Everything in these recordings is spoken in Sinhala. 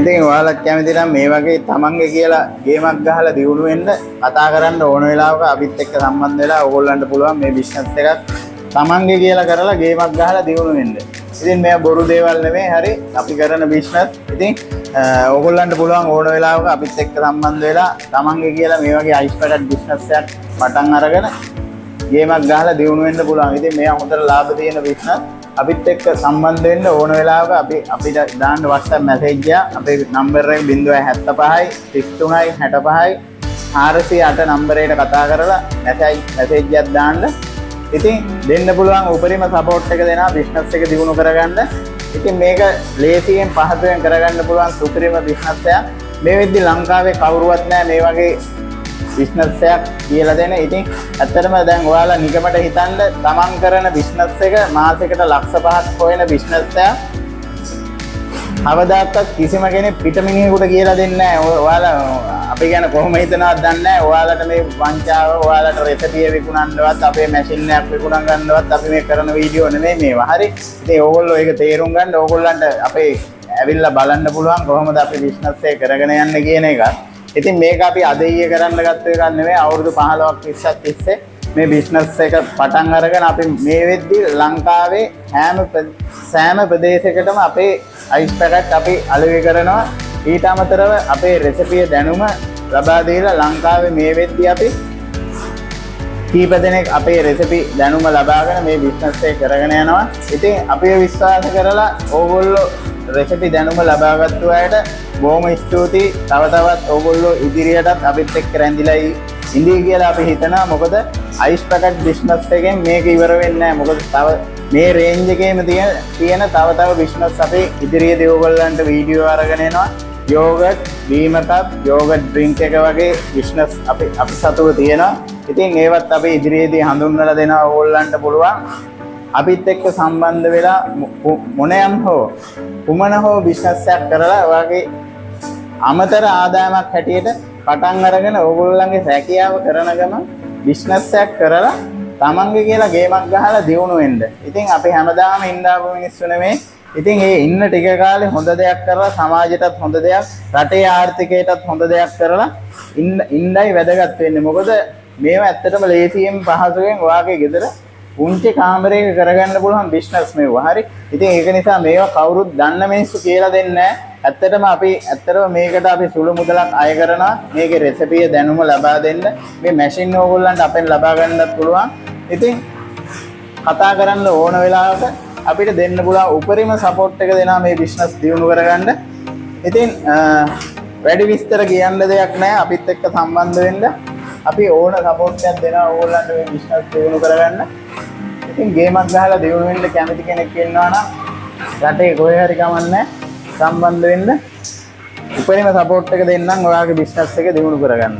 ඉතින් ඔයාලා කැමති නම් මේ වගේ තමන්ගේ කියලා ගේමක් ගහලා දියුණු වෙන්න කතා කරන්න ඕන වෙලාවක අපිත් එක්ක සම්බන්ධ වෙලා ඕගොල්ලන්ට පුළුවන් මේ බිස්නස් එකක් තමන්ගේ කියලා කරලා ගේමක් ගහලා දියුණු වෙන්න. ඉතින් මේ බොරු දේවල් නෙමෙයි හරි අපි කරන බිස්නස්. ඉතින් ඕගොල්ලන්ට පුළුවන් ඕන වෙලාවක අපිත් එක්ක සම්බන්ධ වෙලා තමන්ගේ කියලා මේ වගේ අයිස් පැකට් බිස්නස් එකක් පටන් අරගෙන ගේමක් ගහලා දියුණු වෙන්න පුළුවන්. ඉතින් මේ හොඳට ලාභ තියෙන බිස්නස්. අපිත් එක්ක සම්බන්ධ වෙන්න ඕන වෙලාවක අපිට දාන්න WhatsApp message එක අපේ නම්බර් එක 075 33 65 408 නම්බරයට කතා කරලා message එකක් දාන්න. ඉතින් දෙන්න පුළුවන් උපරිම සපෝට් එක දෙනවා බිස්නස් එක දියුණු කරගන්න. ඉතින් මේක ලේසියෙන් පහසුවෙන් කරගන්න පුළුවන් සුපිරිම බිස්නස් එකක්. මේ වෙද්දි ලංකාවේ කවුරුවත් නැහැ මේ වගේ බිස්නස් එකක් කියලා දෙන. ඉතින් ඇත්තටම දැන් ඔයාලා නිකමට හිතන්න තමන් කරන බිස්නස් එක මාසෙකට ලක්ෂ 5ක් හොයන බිස්නස් එකක් අවදාත්තක් කිසිම කෙනෙක් පිටමිනිහෙකුට කියලා දෙන්නේ නැහැ. ඔයාලා අපි ගැන කොහොම හිතනවද දන්නේ නැහැ. ඔයාලට මේ වංචාව ඔයාලට රෙසිපිය විකුණන්නවත් අපේ මැෂින් එකක් විකුණන් ගන්නවත් අපි මේ කරන වීඩියෝ නෙමෙයි මේවා. හරි. ඉතින් ඕගොල්ලෝ ඒක තේරුම් ගන්න ඕගොල්ලන්ට අපේ ඇවිල්ලා බලන්න පුළුවන් කොහොමද අපි බිස්නස් එක කරගෙන යන්නේ කියන එක. ඉතින් මේක අපි අද ඊයේ කරන්න ගත්ත එකක් නෙමෙයි. අවුරුදු 15ක් 20ක් තිස්සේ මේ බිස්නස් එක පටන් අරගෙන අපි මේ වෙද්දි ලංකාවේ සෑම ප්‍රදේශයකටම අපේ අයිස් පැකට් අපි අලෙවි කරනවා. ඊට අමතරව අපේ රෙසිපිය දැනුම ලබා දීලා ලංකාවේ මේ වෙද්දි අපි කීප දෙනෙක් අපේ රෙසිපි දැනුම ලබාගෙන මේ බිස්නස් එක කරගෙන යනවා. ඉතින් අපි විශ්වාස කරලා ඕගොල්ලෝ රෙසිපි දැනුම ලබාගත්තු අයට බොහොම ස්තුතියි. තව තවත් ඕගොල්ලෝ ඉදිරියටත් අපිත් එක්ක රැඳිලා ඉඳී කියලා අපි හිතනවා. මොකද අයිස් පැකට් බිස්නස් එකෙන් මේක ඉවර වෙන්නේ නැහැ. මොකද තව මේ රේන්ජ් එකේම තියෙන තව බිස්නස් අපි ඉදිරියේදී ඕගොල්ලන්ට වීඩියෝ අරගෙන එනවා. යෝගට්, බීම කප්, යෝගට් ඩ්‍රින්ක් එක වගේ බිස්නස් අපි සතුව තියෙනවා. ඉතින් ඒවත් අපි ඉදිරියේදී හඳුන්වලා දෙනවා ඕගොල්ලන්ට පුළුවන්. අපිත් එක්ක සම්බන්ධ වෙලා මොනයම් හෝ කුමන හෝ බිස්නස් එකක් කරලා ඔයාගේ අමතර ආදායමක් හැටියට පටන් අරගෙන ඕගොල්ලන්ගේ රැකියාව කරන ගමන් බිස්නස් එකක් කරලා තමන්ගේ කියලා ගේමක් ගහලා දියුණු වෙන්න. ඉතින් අපි හැමදාම ඉඳාපු මිනිස්සු නෙමෙයි. ඉතින් ඒ ඉන්න ටික කාලේ හොඳ දෙයක් කරලා සමාජයටත් හොඳ දෙයක්, රටේ ආර්ථිකයටත් හොඳ දෙයක් කරලා ඉන්නයි වැදගත් වෙන්නේ. මොකද මේවා ඇත්තටම ලේසියෙන් පහසුවෙන් ඔයාගේ ගෙදර පුංචි කාමරයක කරගන්න පුළුවන් බිස්නස් මේවා. හරි. ඉතින් ඒක නිසා මේවා කවුරුත් දන්න මිනිස්සු කියලා දෙන්නේ නැහැ. ඇත්තටම මේකට අපි සුළු මුදලක් අය කරනවා. මේකේ රෙසිපිය දැනුම ලබා දෙන්න. මේ මැෂින් ඕගොල්ලන්ට අපෙන් ලබා ගන්නත් පුළුවන්. ඉතින් කතා කරන්න ඕන වෙලාවක අපිට දෙන්න පුළුවන් උපරිම සපෝට් එක දෙනවා මේ බිස්නස් දියුණු කරගන්න. ඉතින් වැඩි විස්තර කියන්න දෙයක් නැහැ. අපිත් එක්ක සම්බන්ධ වෙන්න අපි ඕන සපෝට් එකක් දෙනවා ඕගොල්ලන්ට මේ බිස්නස් දියුණු කරගන්න. ඉතින් ගේමක් ගහලා දියුණු වෙන්න කැමති කෙනෙක් ඉන්නවා නම් රටේ කොහේ හරි කමන්නේ සම්බන්ධ වෙන්න. උපරිම සපෝට් එක දෙන්නම් ඔයාගේ බිස්නස් එක දියුණු කරගන්න.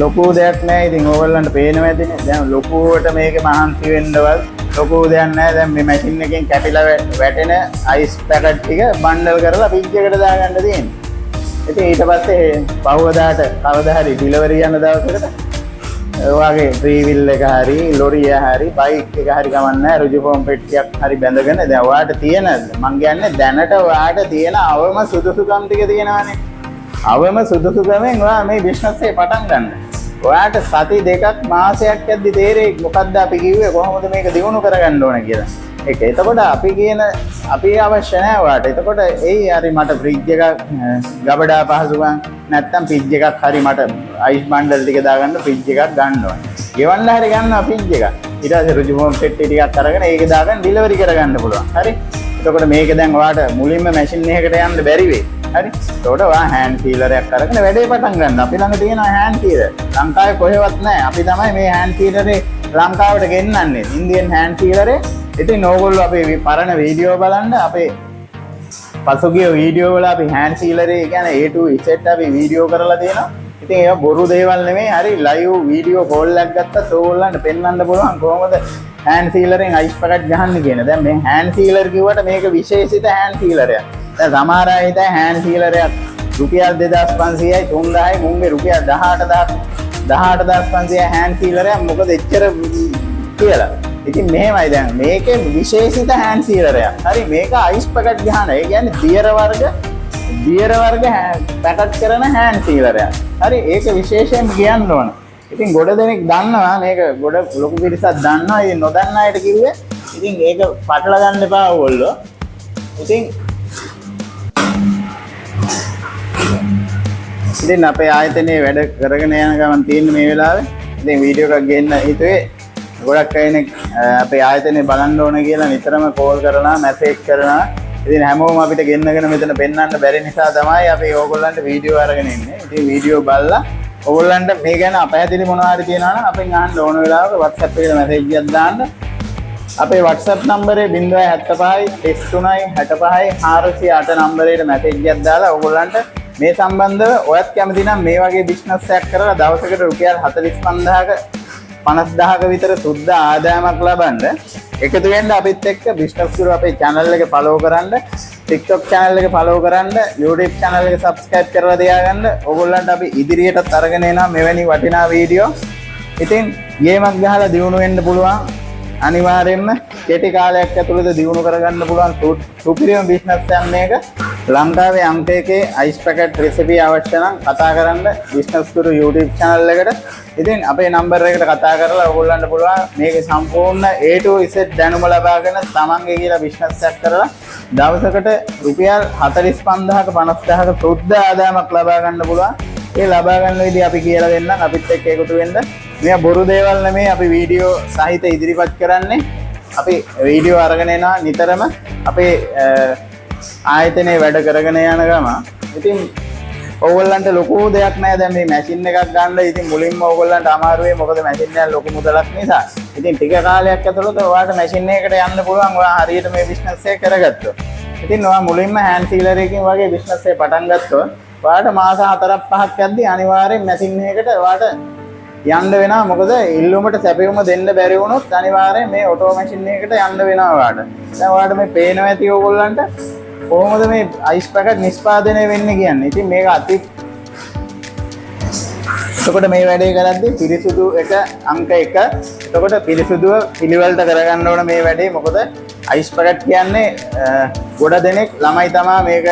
ලොකු දෙයක් නෑ. ඉතින් ඕගොල්ලන්ට පේනවා ඇතිනේ. දැන් ලොකුවට මේකේ මහන්සි වෙන්නවත් ලොකු දෙයක් නෑ. දැන් මේ මැෂින් එකෙන් කැපිලා වැටෙන අයිස් පැකට් ටික බන්ඩල් කරලා ෆ්‍රිජ් එකට දාගන්න තියෙන්නේ. ඉතින් ඊට පස්සේ පහුවදාට කවදා හරි ඩිලිවරි යන දවසකට ඔයාගේ ට්‍රීවිල් එක හරි ලොරිය හරි බයික් එක හරි ගමන්නේ ඍජු ෆෝම් පෙට්ටියක් හරි බැඳගෙන දැන් ඔයාට තියෙන මං කියන්නේ දැනට ඔයාට තියෙන අවම සුදුසුකම් ටික තියෙනවානේ. අවම සුදුසුකමෙන් ඔයා මේ බිස්නස් එක පටන් ගන්න. ඔයාට සති දෙකක් මාසයක් යද්දි තේරෙයි මොකද්ද අපි කිව්වේ කොහොමද මේක දියුණු කරගන්න ඕන කියලා. ඒක එතකොට අපි අවශ්‍ය නැහැ ඔයාට. එතකොට එයි හරි මට ෆ්‍රිජ් එකක් ගබඩා පහසුකම් නැත්තම් ෆ්‍රිජ් එකක් හරි මට අයිස් බන්ඩල් ටික දාගන්න ෆ්‍රිජ් එකක් ගන්න ඕන. ගෙවන්න හරි ගන්නවා ෆ්‍රිජ් එක. ඊට පස්සේ ඍජු ෆෝම් පෙට්ටිය ටිකක් අරගෙන ඒක දාගෙන ඩිලිවරි කරගන්න පුළුවන්. හරි. එතකොට මේක දැන් ඔයාට මුලින්ම මැෂින් එකකට යන්න බැරි වෙයි. හරි. එතකොට ඔයා හෑන්ඩ් සීලරයක් අරගෙන වැඩේ පටන් ගන්න. අපි ළඟ තියෙන හෑන්ඩ් සීලර් ලංකාවේ කොහෙවත් නැහැ. අපි තමයි මේ හෑන්ඩ් සීලරේ ලංකාවට ගෙන්නන්නේ. Indian hand සීලරේ. ඉතින් ඕගොල්ලෝ අපේ පරණ වීඩියෝ බලන්න. අපේ පසුගිය වීඩියෝ වල අපි හෑන්ඩ් සීලරේ කියන්නේ A to Z අපි වීඩියෝ කරලා තියෙනවා. ඉතින් ඒක බොරු දේවල් නෙමෙයි. හරි ලයිව් වීඩියෝ කෝල් එකක් ගත්තත් ඕගොල්ලන්ට පෙන්වන්න පුළුවන් කොහොමද හෑන්ඩ් සීලරෙන් අයිස් පැකට් ගහන්න කියන. දැන් මේ හෑන්ඩ් සීලර් කිව්වට මේක විශේෂිත හෑන්ඩ් සීලරයක්. දැන් සමහර අය හිතයි හෑන්ඩ් සීලරයක් රුපියල් 2500යි 3000යි මුංගේ රුපියල් 18500 හෑන්ඩ් සීලරයක් මොකද එච්චර කියලා. ඉතින් මෙහෙමයි දැන් මේකේ විශේෂිත හෑන්ඩ් සීලරයක්. හරි මේක අයිස් පැකට් ගහන. ඒ කියන්නේ දියර වර්ග පැකට් කරන හෑන්ඩ් සීලරයක්. හරි ඒක විශේෂයෙන් කියන්න ඕන. ඉතින් ගොඩ දෙනෙක් දන්නවා මේක ගොඩ ලොකු පිරිසක් දන්නවා. ඉතින් නොදන්න අයට කිව්වේ ඉතින් ඒක පටල ගන්න එපා ඕගොල්ලෝ. ඉතින් අපේ ආයතනයේ වැඩ කරගෙන යන ගමන් තියෙන මේ වෙලාවේ ඉතින් වීඩියෝ එකක් ගේන්න හිතුවේ. ගොඩක් අය අපේ ආයතනය බලන්න ඕන කියලා නිතරම කෝල් කරනවා මැසේජ් කරනවා. ඉතින් හැමෝම අපිට ගෙන්නගෙන මෙතන පෙන්වන්න බැරි නිසා තමයි අපි ඕගොල්ලන්ට වීඩියෝ අරගෙන ඉන්නේ. ඉතින් වීඩියෝ බලලා ඕගොල්ලන්ට මේ ගැන අපහැදිලි මොනවා හරි තියෙනවා නම් අපෙන් අහන්න ඕන වෙලාවක WhatsApp එකට මැසේජ් එකක් දාන්න. අපේ WhatsApp නම්බරේ 075 33 65 408 නම්බරේට මැසේජ් එකක් දාලා ඕගොල්ලන්ට මේ සම්බන්ධව ඔයත් කැමති නම් මේ වගේ බිස්නස් එකක් කරලා දවසකට රුපියල් 45000ක 50000ක විතර සුද්ධ ආදායමක් ලබන්න එකතු වෙන්න අපිත් එක්ක බිස්නස් ගුරු අපේ channel එක follow කරන්න, TikTok channel එක follow කරන්න, YouTube channel එක subscribe කරලා තියාගන්න. ඕගොල්ලන්ට අපි ඉදිරියටත් අරගෙන එනවා මෙවැනි වටිනා වීඩියෝ. ඉතින් ගේමක් ගහලා දියුණු වෙන්න පුළුවන්. අනිවාර්යයෙන්ම කෙටි කාලයක් ඇතුළත දියුණු කරගන්න පුළුවන් සුපිරිම බිස්නස් එකක් මේක. ලංකාවේ අංක එකේ අයිස් පැකට් රෙසිපි අවශ්‍ය නම් කතා කරන්න බිස්නස් ගුරු YouTube channel එකට. ඉතින් අපේ නම්බර් එකට කතා කරලා ඔයගොල්ලන්ට පුළුවන් මේකේ සම්පූර්ණ A to Z දැනුම ලබාගෙන තමන්ගේ කියලා බිස්නස් එකක් කරලා දවසකට රුපියල් 45000ක 50000ක සුද්ධ ආදායමක් ලබා ගන්න පුළුවන්. ඒ ලබා ගන්න විදිහ අපි කියලා දෙන්නම්. අපිත් එක්ක එකතු වෙන්න. මේ බොරු දේවල් නෙමෙයි අපි වීඩියෝ සහිත ඉදිරිපත් කරන්නේ. අපි වීඩියෝ අරගෙන එනවා නිතරම අපේ ආයතනයේ වැඩ කරගෙන යන ගම. ඉතින් ඕගොල්ලන්ට ලොකු දෙයක් නෑ දැන් මේ මැෂින් එකක් ගන්න. ඉතින් මුලින්ම ඕගොල්ලන්ට අමාරු වෙයි මොකද මැෂින් එක ලොකු මුදලක් නිසා. ඉතින් ටික කාලයක් ඇතුළත ඔයාලට මැෂින් එකකට යන්න පුළුවන්. ඔයා හරියට මේ බිස්නස් එක කරගත්තොත්. ඉතින් ඔයා මුලින්ම හෑන්ඩ් සීලර් එකකින් වගේ බිස්නස් එක පටන් ගත්තොත් ඔයාලට මාස 4-5ක් යද්දි අනිවාර්යෙන් මැෂින් එකකට ඔයාලට යන්න වෙනවා. මොකද ඉල්ලුමට සැපයුම දෙන්න බැරි වුණොත් අනිවාර්යෙන් මේ ඔටෝමේෂන් එකකට යන්න වෙනවා ඔයාලට. දැන් ඔයාලට මේ පේනවා ඇති ඕගොල්ලන්ට කොහොමද මේ අයිස් පැකට් නිෂ්පාදනය වෙන්නේ කියන්නේ. ඉතින් මේක එතකොට මේ වැඩේ කරද්දී පිරිසුදු එක අංක 1. එතකොට පිරිසුදුව පිළිවෙලට කරගන්න ඕන මේ වැඩේ. මොකද අයිස් පැකට් කියන්නේ ගොඩ දෙනෙක් ළමයි තමයි මේක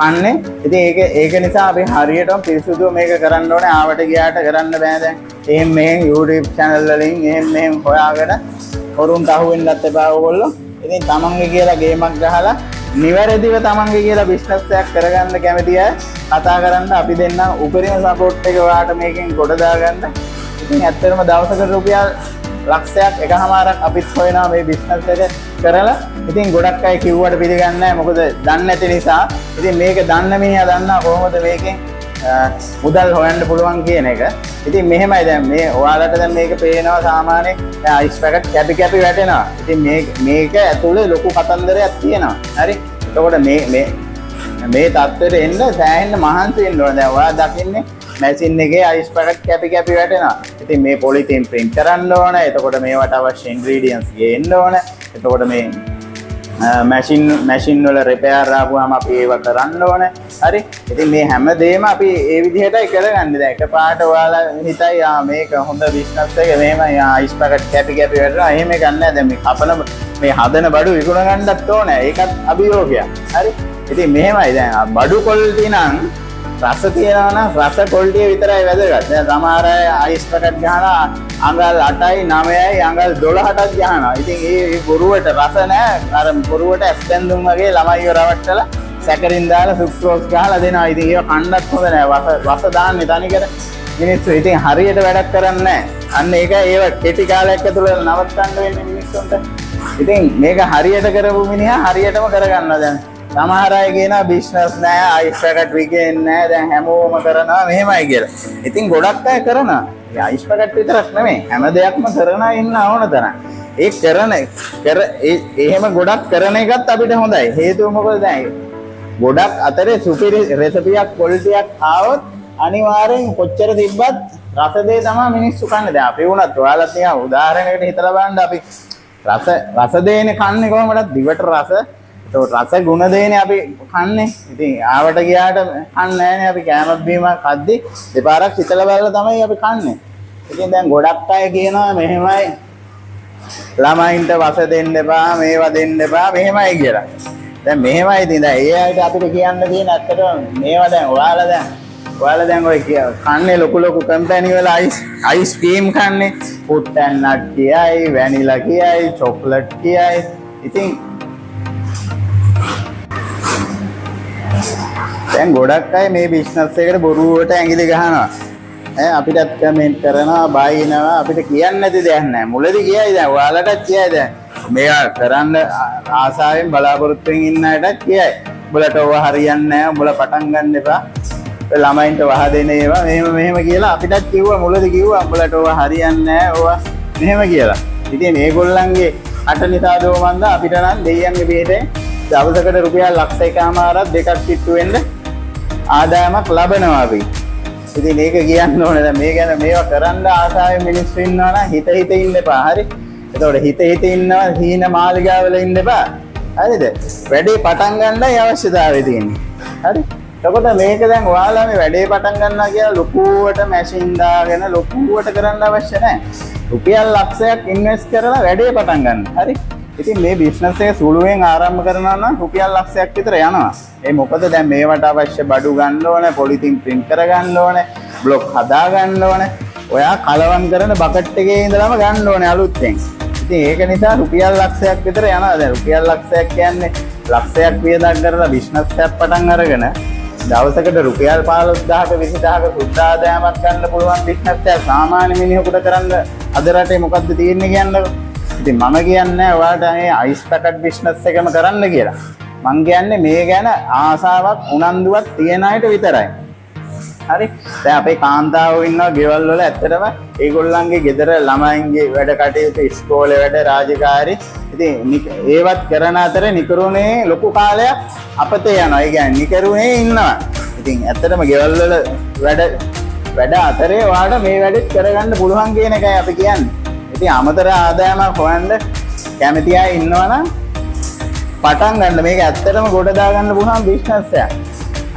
කන්නේ. ඉතින් ඒක නිසා අපි හරියටම පිරිසුදුව මේක කරන්න ඕනේ. ආවට ගියාට කරන්න බෑ දැන්. එහෙම මෙහෙම YouTube channel වලින් එහෙම මෙහෙම හොයාගෙන වරුන්ට අහු වෙන්නත් එපා ඕගොල්ලෝ. ඉතින් තමන්ගේ කියලා ගේමක් ගහලා නිවැරදිව තමන්ගේ කියලා බිස්නස් එකක් කරගන්න කැමති අය කතා කරන්න. අපි දෙන්න උපරිම සපෝට් එක ඔයාලට මේකෙන් ගොඩ දාගන්න. ඉතින් ඇත්තටම දවසකට රුපියල් ලක්ෂයක් එකමාරක් අපිත් හොයනවා මේ බිස්නස් එක කරලා. ඉතින් ගොඩක් අය කිව්වට පිළිගන්නේ නැහැ. මොකද දන්නේ නැති නිසා. ඉතින් මේක දන්න මිනිහා දන්නා කොහොමද මේකෙන් මුදල් හොයන්න පුළුවන් කියන එක. ඉතින් මෙහෙමයි දැන් මේ ඔයාලට දැන් මේක පේනවා සාමාන්‍ය අයිස් පැකට් කැපි වැටෙනවා. ඉතින් මේක ඇතුලේ ලොකු කතන්දරයක් තියෙනවා. හරි. එතකොට මේ තත්ත්වෙට එන්න සෑහෙන්න මහන්සි වෙන්න ඕන. දැන් ඔයා දකින්නේ මැෂින් එකේ අයිස් පැකට් කැපි වැටෙනවා. ඉතින් මේ පොලිතීන් print කරන්න ඕන. එතකොට මේවට අවශ්‍ය ingredients ගේන්න ඕන. එතකොට මේ මැෂින් වල රිපෙයාර් ආපුවාම අපි ඒව කරන්න ඕන. හරි. ඉතින් මේ හැමදේම අපි ඒ විදිහටයි කරගන්නේ. දැන් එකපාරට ඔයාලා හිතයි මේක හොඳ බිස්නස් එක මෙහෙමයි අයිස් පැකට් කැපි වැටෙනවා. එහෙම එකක් නැහැ. දැන් මේ කපන මේ හදන බඩු විකුණ ගන්නත් ඕනේ. ඒකත් අභියෝගයක්. හරි. ඉතින් මෙහෙමයි දැන් බඩු quality නම් රස තියනවා නම් රස quality විතරයි වැදගත්. දැන් සමහර අය අයිස් පැකට් ගහනවා අඟල් 8යි 9යි අඟල් 12ටත් ගහනවා. ඉතින් ඒ බොරුවට රස නැහැ. අර බොරුවට ඇස්පෙන්දුම් වගේ ළමයිව රවට්ටලා සැකරින් දාලා සුක්‍රෝස් ගහලා දෙනවා. ඉතින් ඒක කන්නත් හොඳ නැහැ. රස දාන්නේ තනිකර මිනිස්සු. ඉතින් හරියට වැඩක් කරන්නේ නැහැ. අන්න ඒක ඒව කෙටි කාලයක් ඇතුළත නවත්තන්න වෙන්නේ මිනිස්සුන්ට. ඉතින් මේක හරියට කරපු මිනිහා හරියටම කරගන්නවා. දැන් සමහර අය කියනවා බිස්නස් නෑ අයිස් පැකට් විකෙන්නේ නෑ දැන් හැමෝම කරනවා මෙහෙමයි කියලා. ඉතින් ගොඩක් අය කරනවා. ඒ අයිස් පැකට් විතරක් නෙමෙයි හැම දෙයක්ම කරනවා ඉන්න ඕන තරම්. එහෙම ගොඩක් කරන එකත් අපිට හොඳයි. හේතුව මොකද දැන් ගොඩක් අතරේ සුපිරි රෙසිපියක් ක්වොලිටියක් ආවොත් අනිවාර්යෙන් කොච්චර තිබ්බත් රස දේ තමයි මිනිස්සු කන්නේ. දැන් අපි වුණත් ඔයාලත් නිකන් උදාහරණයකට හිතලා බලන්න අපි රස දේනේ කන්නේ කොහමද? දිවට රස රස ගුණ දේනේ අපි කන්නේ. ඉතින් ආවට ගියාට කන්නේ නැහනේ අපි කෑමක් බීමක් කද්දි දෙපාරක් හිතලා බලලා තමයි අපි කන්නේ. ඉතින් දැන් ගොඩක් අය කියනවා මෙහෙමයි ළමයින්ට වස දෙන්න එපා, මේවා දෙන්න එපා, මෙහෙමයි කියලා. දැන් මෙහෙමයි ඉතින් දැන් ඒ අයට අපිට කියන්න තියෙන ඇත්තටම මේවා දැන් ඔයාලා දැන් ඔය කන්නේ ලොකු කම්පැනි වල අයිස් ක්‍රීම් කන්නේ පුට් ඇන් නට් කියයි, වැනිලා කියයි, චොක්ලට් කියයි. ඉතින් දැන් ගොඩක් අය මේ බිස්නස් එකට බොරුවට ඇඟිලි ගහනවා. අපිටත් කමෙන්ට් කරනවා, බයිනවා, අපිට කියන්න නැති දෙයක් නැහැ. මුලදී කියයි දැන් ඔයාලටත් කියයි දැන් මේවා කරන්න ආසාවෙන් බලාපොරොත්තුෙන් ඉන්න අයටත් කියයි. උඹලට ඕවා හරියන්නේ නැහැ, උඹලා පටන් ගන්න එපා. ළමයින්ට වහ දෙන ඒවා මෙහෙම කියලා අපිටත් කිව්වා, මුලදී කිව්වා උඹලට ඕවා හරියන්නේ නැහැ, ඕවා මෙහෙම කියලා. ඉතින් මේගොල්ලන්ගේ අට නිසා දෝමන්ද අපිට නම් දෙයියන්ගේ පිටේ දවසකට රුපියල් 1,000ක් දෙකක් කිට්ටු වෙන්න ආදායමක් ලබනවා අපි. ඉතින් මේක කියන්න ඕනේ දැන් මේ ගැන මේවා කරන්න ආසාවෙන් මිනිස්සු ඉන්නවා නම් හිත ඉන්න එපා. හරි. එතකොට හිත ඉන්නවා හීන මාලිගාවල ඉන්න එපා. හරිද? වැඩේ පටන් ගන්නයි අවශ්‍යතාවය තියෙන්නේ. හරි. එතකොට මේක දැන් ඔයාලා මේ වැඩේ පටන් ගන්නවා කියලා ලොකුවට මැෂින් දාගෙන ලොකුවට කරන්න අවශ්‍ය නැහැ. රුපියල් ලක්ෂයක් ඉන්වෙස්ට් කරලා වැඩේ පටන් ගන්න. හරි. ඉතින් මේ බිස්නස් එක සුළුවෙන් ආරම්භ කරනවා නම් රුපියල් ලක්ෂයක් විතර යනවා. ඒ මොකද දැන් මේවට අවශ්‍ය බඩු ගන්න ඕනේ, පොලිතින් print කර ගන්න ඕනේ, බ්ලොක් හදා ගන්න ඕනේ. ඔයා කලවම් කරන බකට් එකේ ඉඳලාම ගන්න ඕනේ අලුත්ෙන්. ඉතින් ඒක නිසා රුපියල් ලක්ෂයක් විතර යනවා. දැන් රුපියල් ලක්ෂයක් කියන්නේ ලක්ෂයක් වියදම් කරලා බිස්නස් එකක් පටන් අරගෙන දවසකට රුපියල් 15,000ක 20,000ක සුද්ධ ආදායමක් ගන්න පුළුවන් බිස්නස් එකක් සාමාන්‍ය මිනිහෙකුට කරන්න අද රටේ මොකද්ද තියෙන්නේ කියන්නකො. ඉතින් මම කියන්නේ ඔයාලට මේ අයිස් පැකට් බිස්නස් එකම කරන්න කියලා. මං කියන්නේ මේ ගැන ආසාවක් උනන්දුවක් තියෙන අයට විතරයි. හරි. දැන් අපේ කාන්තාවෝ ඉන්නවා ගෙවල් වල ඇත්තටම ඒගොල්ලන්ගේ ගෙදර ළමයින්ගේ වැඩ කටයුතු, ඉස්කෝලේ වැඩ, රාජකාරී. ඉතින් ඒවත් කරන අතර නිකරුණේ ලොකු කාලයක් අපතේ යනවා. ඒ කියන්නේ නිකරුණේ ඉන්නවා. ඉතින් ඇත්තටම ගෙවල් වල වැඩ අතරේ ඔයාලට මේ වැඩෙත් කරගන්න පුළුවන් කියන එකයි අපි කියන්නේ. ඉතින් අමතර ආදායමක් හොයන්න කැමති අය ඉන්නවනම් පටන් ගන්න. මේක ඇත්තටම ගොඩ දාගන්න පුළුවන් බිස්නස් එකක්.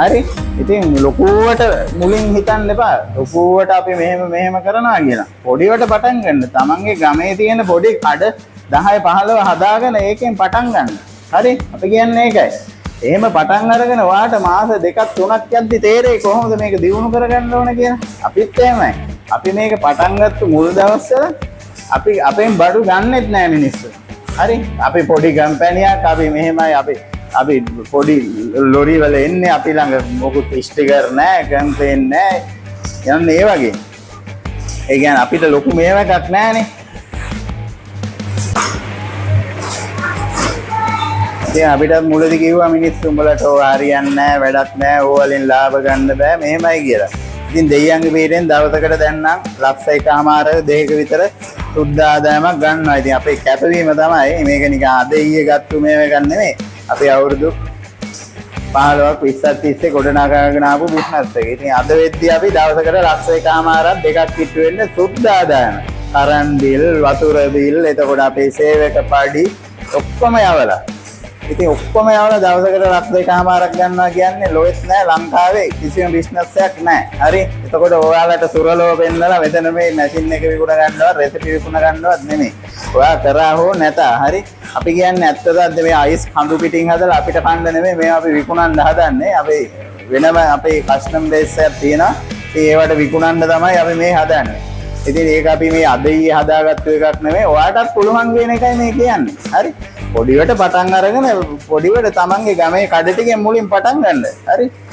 හරි. ඉතින් ලොකුවට මුලින් හිතන්න එපා. ලොකුවට අපි මෙහෙම කරනවා කියලා. පොඩිවට පටන් ගන්න. තමන්ගේ ගමේ තියෙන පොඩි කඩ 10 15 හදාගෙන ඒකෙන් පටන් ගන්න. හරි. අපි කියන්නේ ඒකයි. එහෙම පටන් අරගෙන ඔයාට මාස 2ක් 3ක් යද්දි තේරෙයි කොහොමද මේක දියුණු කරගන්න ඕන කියලා. අපිත් එහෙමයි. අපි මේක පටන් ගත්ත මුල් දවස්වල අපි අපෙන් බඩු ගන්නෙත් නෑ මිනිස්සු. හරි. අපි පොඩි කම්පැනියක් අපි මෙහෙමයි අපි පොඩි ලොරි වල එන්නේ අපි ළඟ මොකුත් ස්ටිකර් නෑ, කැම්පේන් නෑ. යන්නේ ඒ වගේ. ඒ කියන්නේ අපිට ලොකු මේව එකක් නෑනේ. ඉතින් අපිට මුලදී කිව්වා මිනිස්සු උඹලට ඕව හරියන්නේ නෑ, වැඩක් නෑ, ඕව වලින් ලාභ ගන්න බෑ මෙහෙමයි කියලා. ඉතින් දෙයියන්ගේ පිටෙන් දවසකට දැන් නම් ලක්ෂ 1.5 දෙක විතර සුද්ධ ආදායමක් ගන්නවා. ඉතින් අපේ කැපවීම තමයි මේක නිකන් අද ඊයේ ගත්තු මේව එකක් නෙමෙයි. අපි අවුරුදු 15ක් 20ක් තිස්සේ ගොඩනගාගෙන ආපු බිස්නස් එක. ඉතින් අද වෙද්දී අපි දවසකට ලක්ෂ 1.5ක් දෙකක් කිට්ටු වෙන්න සුද්ධ ආදායම. කරන් බිල්, වතුර බිල්, එතකොට අපේ සේවක පඩි ඔක්කොම යවලා. ඉතින් ඔක්කොම යවලා දවසකට ලක්ෂ 2.5ක් ගන්නවා කියන්නේ ලොවෙත් නෑ ලංකාවේ කිසිම බිස්නස් එකක් නෑ. හරි. එතකොට ඔයාලට සුරලෝ පෙන්නලා මෙතන මේ මැෂින් එක විකුණ ගන්නවත්, රෙසිපි විකුණ ගන්නවත් නෙමෙයි. ඔයා කරා හෝ නැත. හරි. අපි කියන්නේ ඇත්තටද මේ අයිස් කඳු පිටින් හදලා අපිට කන්න නෙමෙයි මේවා අපි විකුණන්න හදන්නේ. අපි වෙනම අපේ කස්ටම් බේස් එකක් තියෙනවා. ඉතින් ඒවට විකුණන්න තමයි අපි මේ හදන්නේ. ඉතින් ඒක අපි මේ අද ඊයේ හදාගත්තු එකක් නෙමෙයි. ඔයාටත් පුළුවන් කියන එකයි මේ කියන්නේ. හරි. පොඩිවට පටන් අරගෙන පොඩිවට තමන්ගේ ගමේ කඩ ටිකෙන් මුලින් පටන් ගන්න. හරි.